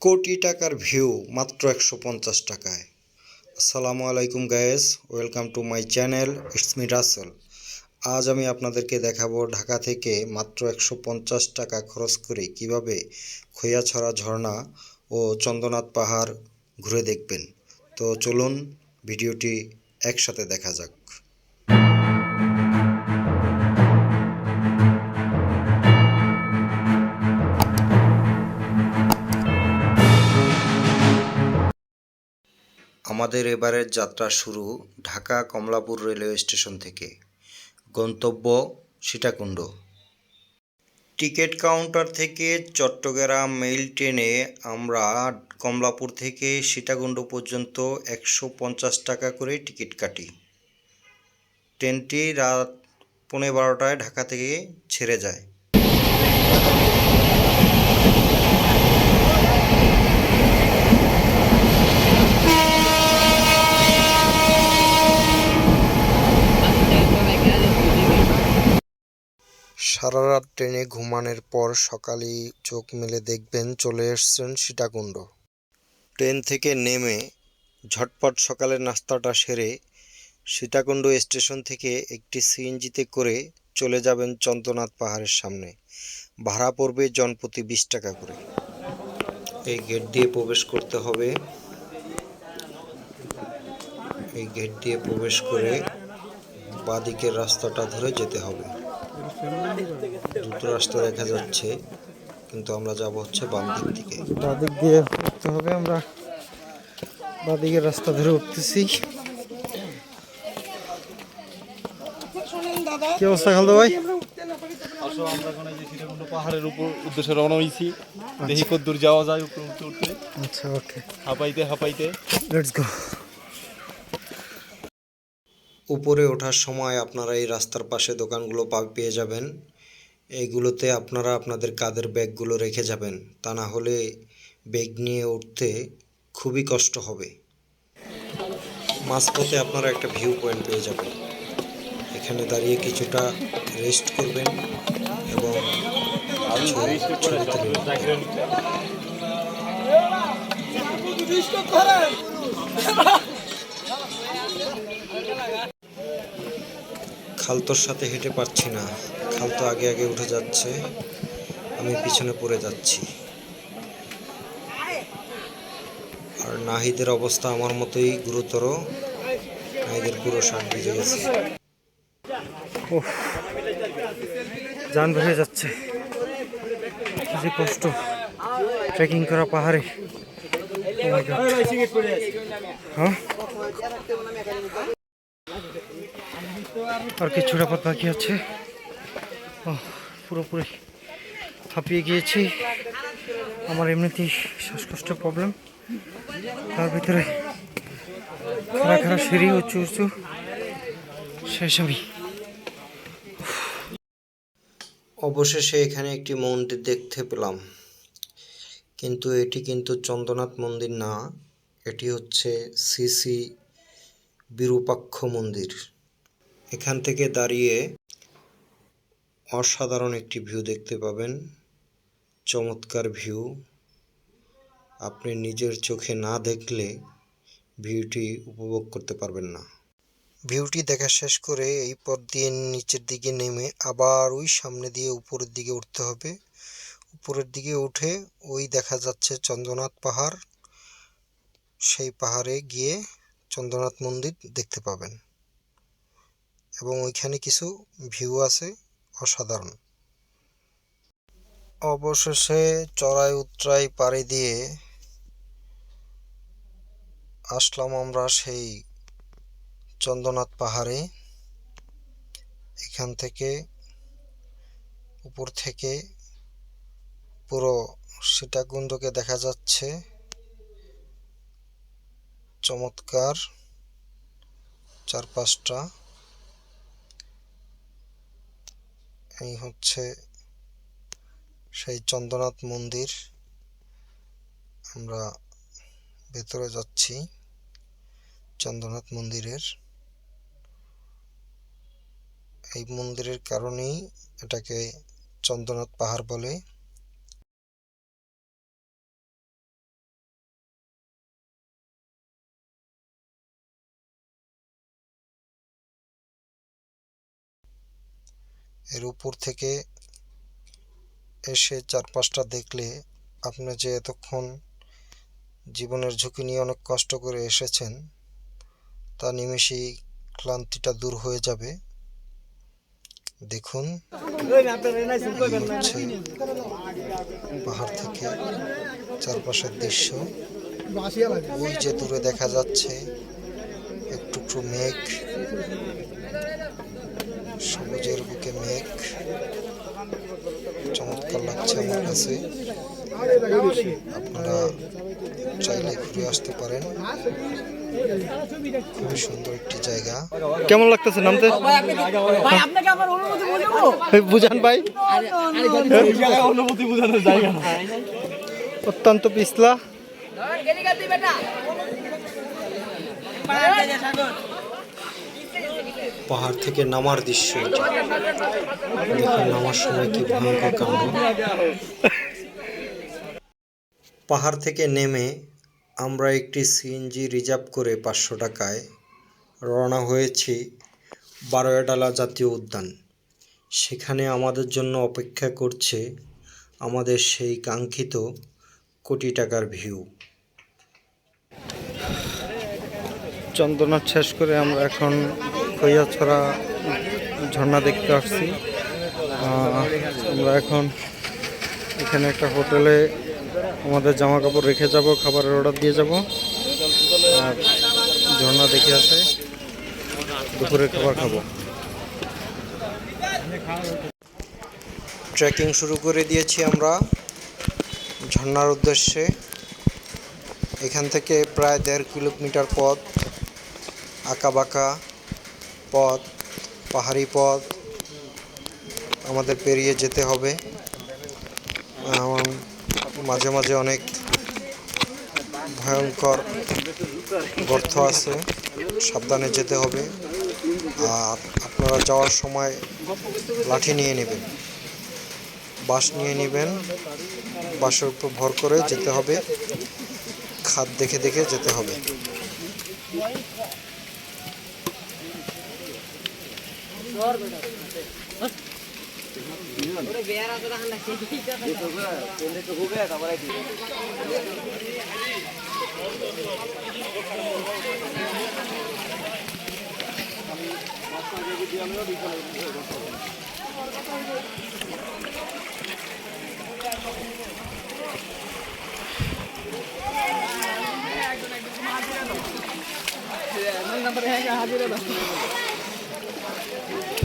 কোটি টাকার ভিউ মাত্র ১৫০ টাকায়। আসসালামু আলাইকুম guys, welcome to my channel, it's me Rasel. আজ আমি আপনাদেরকে দেখাবো ঢাকা থেকে মাত্র ১৫০ টাকা খরচ করে কিভাবে খৈয়াছড়া ঝর্ণা ও চন্দ্রনাথ পাহাড় ঘুরে দেখবেন। তো চলুন ভিডিওটি একসাথে দেখা যাক। আমাদের এবারের যাত্রা শুরু ঢাকা কমলাপুর রেলওয়ে স্টেশন থেকে। গন্তব্য সীতাকুণ্ড। টিকিট কাউন্টার থেকে চট্টগ্রাম মেইল ট্রেনে আমরা কমলাপুর থেকে সীতাকুণ্ড পর্যন্ত ১৫০ টাকা করে টিকিট কাটি। ট্রেনটি রাত ১১:৩০টায় ঢাকা থেকে ছেড়ে যায়। সারা রাত ট্রেনে ঘুমানোর পর সকালেই চোখ মেলে দেখবেন চলে এসেছেন সীতাকুণ্ড। ট্রেন থেকে নেমে ঝটপট সকালের নাস্তাটা সেরে সীতাকুণ্ড স্টেশন থেকে একটি সিএনজিতে করে চলে যাবেন চন্দ্রনাথ পাহাড়ের সামনে। ভাড়া পড়বে জনপ্রতি ২০ টাকা করে। এই গেট দিয়ে প্রবেশ করতে হবে। এই গেট দিয়ে প্রবেশ করে বাঁদিকের রাস্তাটা ধরে যেতে হবে। দুটো রাস্তা দেখা যাচ্ছে, কিন্তু আমরা যাব হচ্ছে বাম দিক থেকে। বাঁদিক দিয়ে উঠতে হবে, আমরা বাঁদিকের রাস্তা ধরে উঠতেছি। কি অবস্থা খালদা ভাই? পাহাড়ের উপর উদ্দেশ্যে রওনা হয়েছি, দেখি কতদূর যাওয়া যায় উপরে উঠতে উঠতে। আচ্ছা, ওকে, হাঁপাইতে হাঁপাইতে লেটস গো। উপরে ওঠার সময় আপনারা এই রাস্তার পাশে দোকানগুলো পেয়ে যাবেন। এইগুলোতে আপনারা আপনাদের কাঁধের ব্যাগগুলো রেখে যাবেন, তা না হলে ব্যাগ নিয়ে উঠতে খুবই কষ্ট হবে। মাঝপথে আপনারা একটা ভিউ পয়েন্ট পেয়ে যাবেন। এখানে দাঁড়িয়ে কিছুটা রেস্ট করবেন এবং ছবি তুলে নেবেন। খালতোর সাথে হেঁটে পারছি না, খালতো আগে আগে উঠে যাচ্ছে, আমি পিছনে পড়ে যাচ্ছি। আর নাহিদের অবস্থা আমার মতোই গুরুতর। নাহিদের পুরো শার্ট ভিজে গেছে। জান ভরে যাচ্ছে, যে কষ্ট ট্রেকিং করা পাহাড়ে। হ্যাঁ, আর কিছুটা পথ বাকি আছে। পুরোপুরি হাঁপিয়ে গিয়েছি। আমার এমনিতেই শ্বাসকষ্টের প্রবলেম, তার ভিতরে খাড়া খাড়া সিঁড়ি, উঁচু উঁচু, শেষ আমি। অবশেষে এখানে একটি মন্দির দেখতে পেলাম, কিন্তু এটি কিন্তু চন্দ্রনাথ মন্দির না, এটি হচ্ছে শ্রী শ্রী বিরূপাক্ষ মন্দির। এখান থেকে দাঁড়িয়ে অসাধারণ একটি ভিউ দেখতে পাবেন। চমৎকার ভিউ, আপনি নিজের চোখে না দেখলে ভিউটি উপভোগ করতে পারবেন না। ভিউটি দেখা শেষ করে এই পথ দিয়ে নিচের দিকে নেমে আবার ওই সামনে দিয়ে উপরের দিকে উঠতে হবে। উপরের দিকে উঠে ওই দেখা যাচ্ছে চন্দ্রনাথ পাহাড়, সেই পাহাড়ে গিয়ে চন্দ্রনাথ মন্দির দেখতে পাবেন এবং ওইখানে কিছু ভিউ আছে অসাধারণ। অবশেষে চড়াই উতরাই পাড়ি দিয়ে আসলাম আমরা সেই চন্দ্রনাথ পাহাড়ে। এখান থেকে উপর থেকে পুরো সীতাকুণ্ডকে দেখা যাচ্ছে। চমৎকার চারপাশটা। এই হচ্ছে সেই চন্দ্রনাথ মন্দির। আমরা ভেতরে যাচ্ছি চন্দ্রনাথ মন্দিরের। এই মন্দিরের কারণেই এটাকে চন্দ্রনাথ পাহাড় বলে। এর উপর থেকে এসে চারপাশটা দেখলে আপনি যে এতক্ষণ জীবনের ঝুঁকি নিয়ে অনেক কষ্ট করে এসেছেন তা নিমেষেই ক্লান্তিটা দূর হয়ে যাবে। দেখুন, হচ্ছে পাহাড় থেকে চারপাশের দৃশ্য। ওই যে দূরে দেখা যাচ্ছে একটু একটু মেঘ, সবুজের বুকে মেঘ, চমৎকার লাগছে আমার কাছে। আপনারা চাইলে ঘুরে আসতে পারেন, খুবই সুন্দর একটি জায়গা। কেমন লাগতেছে নামতে? বুঝান ভাই, অনুভূতি বোঝানোর জায়গা না। অত্যন্ত পিছলা। পাহাড় থেকে নামার দৃশ্য, দেখুন নামার সময় কি ভয়ঙ্কর কাণ্ড। পাহাড় থেকে নেমে আমরা একটি সিএনজি রিজার্ভ করে 500 টাকায় রওনা হয়েছি বারোয়াডালা জাতীয় উদ্যান। সেখানে আমাদের জন্য অপেক্ষা করছে আমাদের সেই কাঙ্ক্ষিত কোটি টাকার ভিউ। চন্দ্রনাথ শেষ করে আমরা এখন খৈয়াছড়া ঝর্ণা দেখতে আসছি। আমরা এখন এখানে একটা হোটেলে আমাদের জামা কাপড় রেখে যাব, খাবারের অর্ডার দিয়ে যাব আর ঝর্ণা দেখে আসে দুপুরের খাবার খাবো। ট্রেকিং শুরু করে দিয়েছি আমরা ঝর্ণার উদ্দেশ্যে। এখান থেকে প্রায় 1.5 কিলোমিটার পথ, আঁকাবাঁকা পথ, পাহাড়ি পথ আমাদের পেরিয়ে যেতে হবে। মাঝে মাঝে অনেক ভয়ঙ্কর গর্ত আছে, সাবধানে যেতে হবে। আর আপনারা যাওয়ার সময় লাঠি নিয়ে নেবেন, বাঁশ নিয়ে নেবেন, বাঁশের উপর ভর করে যেতে হবে, খাদ দেখে দেখে যেতে হবে।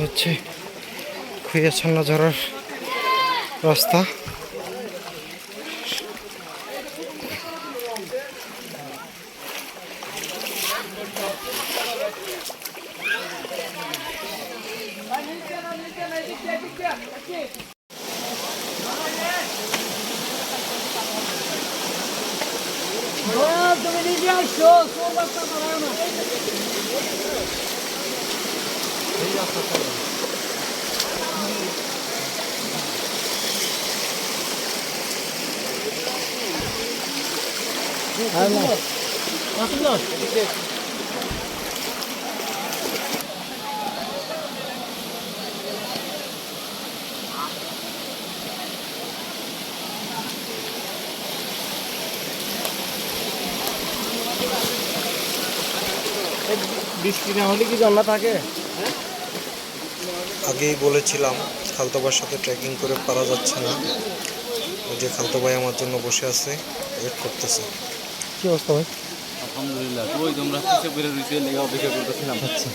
হচ্ছে খৈয়াছড়া ঝরার রাস্তা। বৃষ্টি না হলে কি ঝর্ণা থাকে? আগেই বলেছিলাম খালতো ভাইয়ের সাথে ট্রেকিং করে পারা যাচ্ছে না। ওই যে খালতো ভাই আমার জন্য বসে আছে, ওয়েট করতেছে। কি অবস্থা ভাই? আলহামদুলিল্লাহ। ওই তোমরা কিসে করে রইছে লেগে অপেক্ষা করতেছিলাম। আচ্ছা,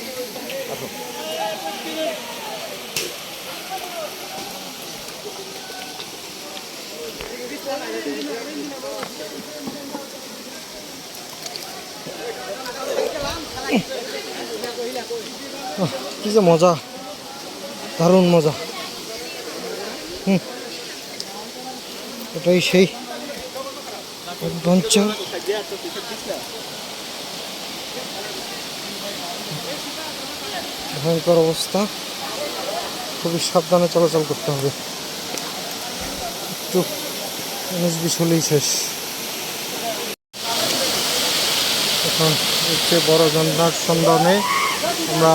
কি যে মজা, দারুণ মজা। এটাই সেই অ্যাডভেঞ্চার। ভয়ঙ্কর অবস্থা, খুবই সাবধানে চলাচল করতে হবে। একটু 19-20 হলেই শেষ। এখন হচ্ছে বড় ঝর্ণার সন্ধানে আমরা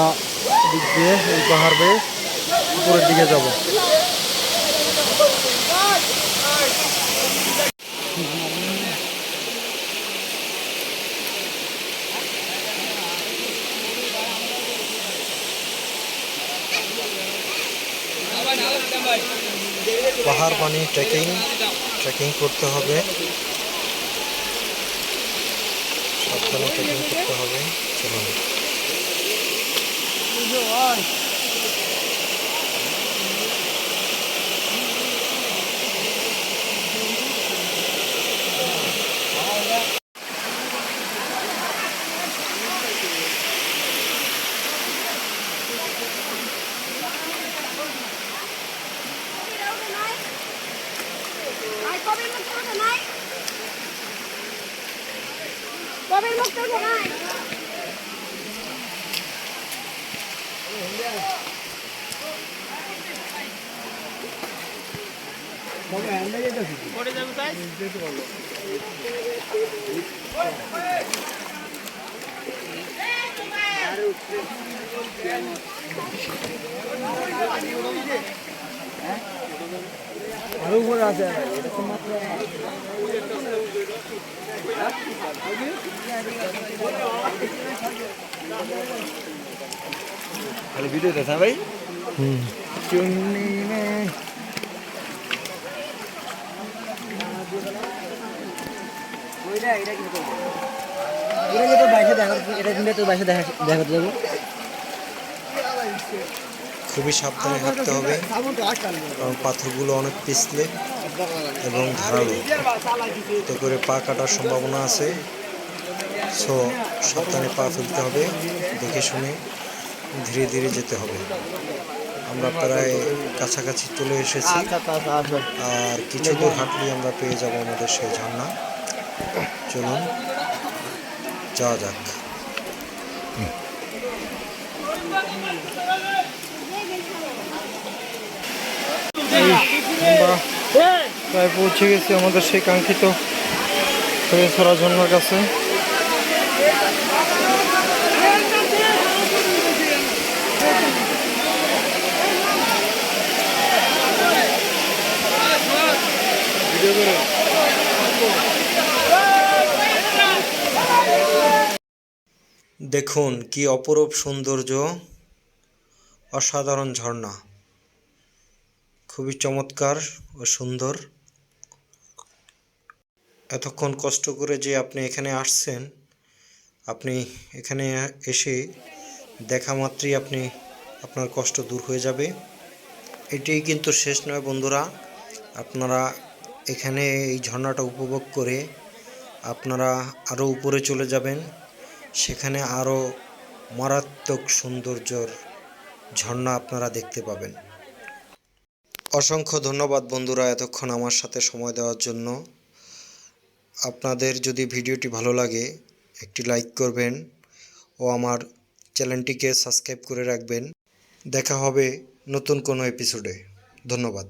দিক দিয়ে এই পাহাড় বেয়ে উপরের দিকে যাব। পাহাড় পানি ট্রেকিং করতে হবে, সাবধানে ট্রেকিং করতে হবে। চলুন। কবির মুক্ত নাই আরো উপরে আছে। ভিডিও দেখা ভাই। চুন্নি में খুবই সাবধানে হাঁটতে হবে, কারণ পাথরগুলো অনেক পিছলে এবং ধারালো, এতে করে পা কাটার সম্ভাবনা আছে। সো সাবধানে পা ফেলতে হবে, দেখে শুনে ধীরে ধীরে যেতে হবে। আমরা প্রায় কাছাকাছি চলে এসেছি, আর কিছু দূর হাঁটলেই আমরা পেয়ে যাব আমাদের সেই ঝর্ণা। চলুন যাওয়া যাক। আমরা প্রায় পৌঁছে গেছি আমাদের সেই কাঙ্ক্ষিত ছড়া ঝর্ণার কাছে। দেখুন কি অপরূপ সৌন্দর্য, অসাধারণ ঝর্ণা, খুবই চমৎকার ও সুন্দর। এতক্ষণ কষ্ট করে যে আপনি এখানে আসছেন, আপনি এখানে এসে দেখা মাত্রই আপনার কষ্ট দূর হয়ে যাবে। এটাই কিন্তু শেষ নয় বন্ধুরা, আপনারা এখানে এই ঝর্ণাটা উপভোগ করে আপনারা আরও উপরে চলে যাবেন, সেখানে আরও মারাত্মক সৌন্দর্যর ঝর্ণা আপনারা দেখতে পাবেন। অসংখ্য ধন্যবাদ বন্ধুরা এতক্ষণ আমার সাথে সময় দেওয়ার জন্য। আপনাদের যদি ভিডিওটি ভালো লাগে একটি লাইক করবেন ও আমার চ্যানেলটিকে সাবস্ক্রাইব করে রাখবেন। দেখা হবে নতুন কোনো এপিসোডে। ধন্যবাদ।